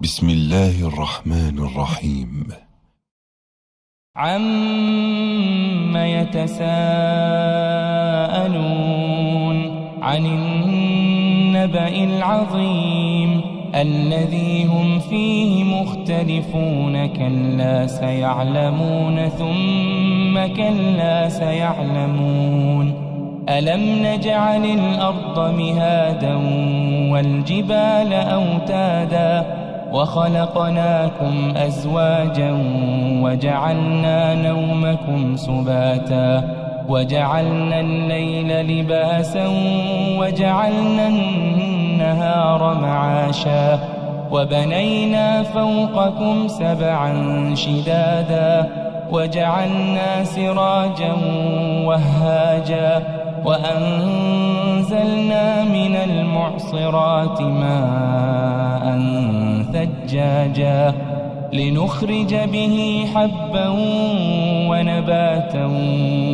بسم الله الرحمن الرحيم. عَمَّ يَتَسَاءَلُونَ عَنِ النَّبَإِ الْعَظِيمِ الَّذِي هُمْ فِيهِ مُخْتَلِفُونَ كَلَّا سَيَعْلَمُونَ ثُمَّ كَلَّا سَيَعْلَمُونَ أَلَمْ نَجْعَلِ الْأَرْضَ مِهَادًا وَالْجِبَالَ أَوْتَادًا وَخَلَقْنَاكُمْ أَزْوَاجًا وَجَعَلْنَا نَوْمَكُمْ سُبَاتًا وَجَعَلْنَا اللَّيْلَ لِبَاسًا وَجَعَلْنَا النَّهَارَ مَعَاشًا وَبَنَيْنَا فَوْقَكُمْ سَبْعًا شِدَادًا وَجَعَلْنَا سِرَاجًا وَهَّاجًا وَأَنزَلْنَا مِنَ الْمُعْصِرَاتِ مَاءً ثَجَّاجًا لِنُخْرِجَ بِهِ حَبًّا وَنَبَاتًا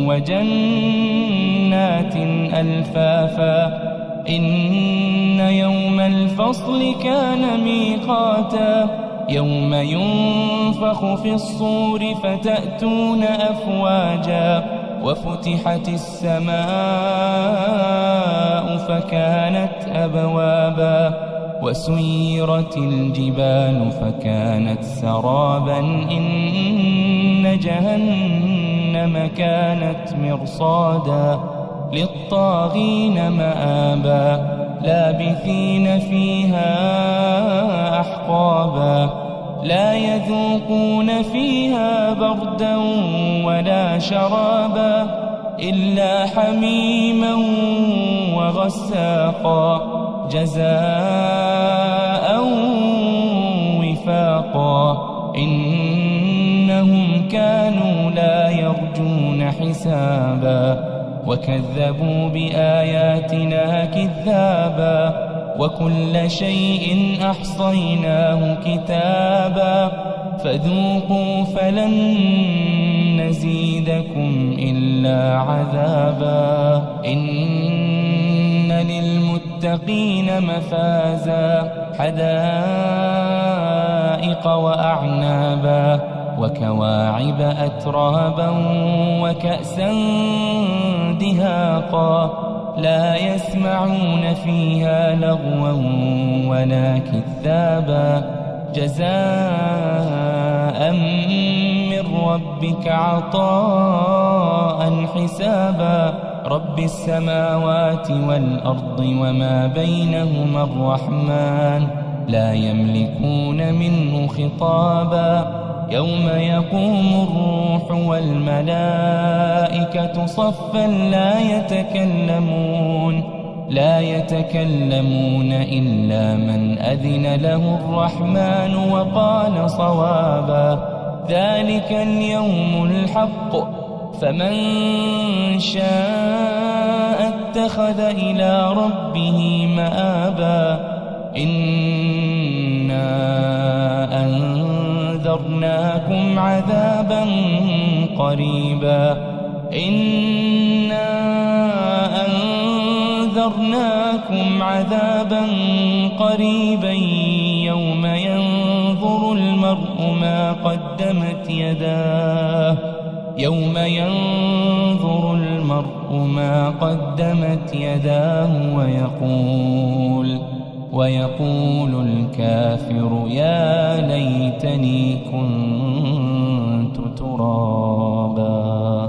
وَجَنَّاتٍ أَلْفَافًا إِنَّ يَوْمَ الْفَصْلِ كَانَ مِيقَاتًا يَوْمَ يُنفَخُ فِي الصُّورِ فَتَأْتُونَ أَفْوَاجًا وَفُتِحَتِ السَّمَاءُ فَكَانَتْ أَبْوَابًا وَسُيِّرَتِ الْجِبَالُ فَكَانَتْ سَرَابًا إِنَّ جَهَنَّمَ كَانَتْ مِرْصَادًا لِلطَّاغِينَ مَآبًا لَابِثِينَ فِيهَا أَحْقَابًا لَا يَذُوقُونَ فِيهَا بَرْدًا وَلَا شَرَابًا إِلَّا حَمِيمًا وَغَسَّاقًا جَزَاءً وِفَاقًا إِنَّهُمْ كَانُوا لا يَرْجُونَ حِسَابًا وَكَذَّبُوا بِآيَاتِنَا كِذَّابًا وَكُلَّ شَيْءٍ أَحْصَيْنَاهُ كِتَابًا فَذُوقُوا فَلَن نَّزِيدَكُمْ إِلَّا عَذَابًا إِنَّ لِلْمُتَّقِينَ مَفَازًا حَدَائِقَ وَأَعْنَابًا وَكَوَاعِبَ أَتْرَابًا وَكَأْسًا دِهَاقًا لا يسمعون فيها لغوا ولا كذابا جزاء من ربك عطاء حسابا رب السماوات والأرض وما بينهما الرحمن لا يملكون منه خطابا يوم يقوم الروح والملائكة صفا لا يتكلمون إلا من أذن له الرحمن وقال صوابا ذلك اليوم الحق فمن شاء اتخذ إلى ربه مآبا إنا أنذرناكم عذابا قريبا يوم ينظر المرء ما قدمت يداه ويقول الكافر يا ليتني كنت ترابا.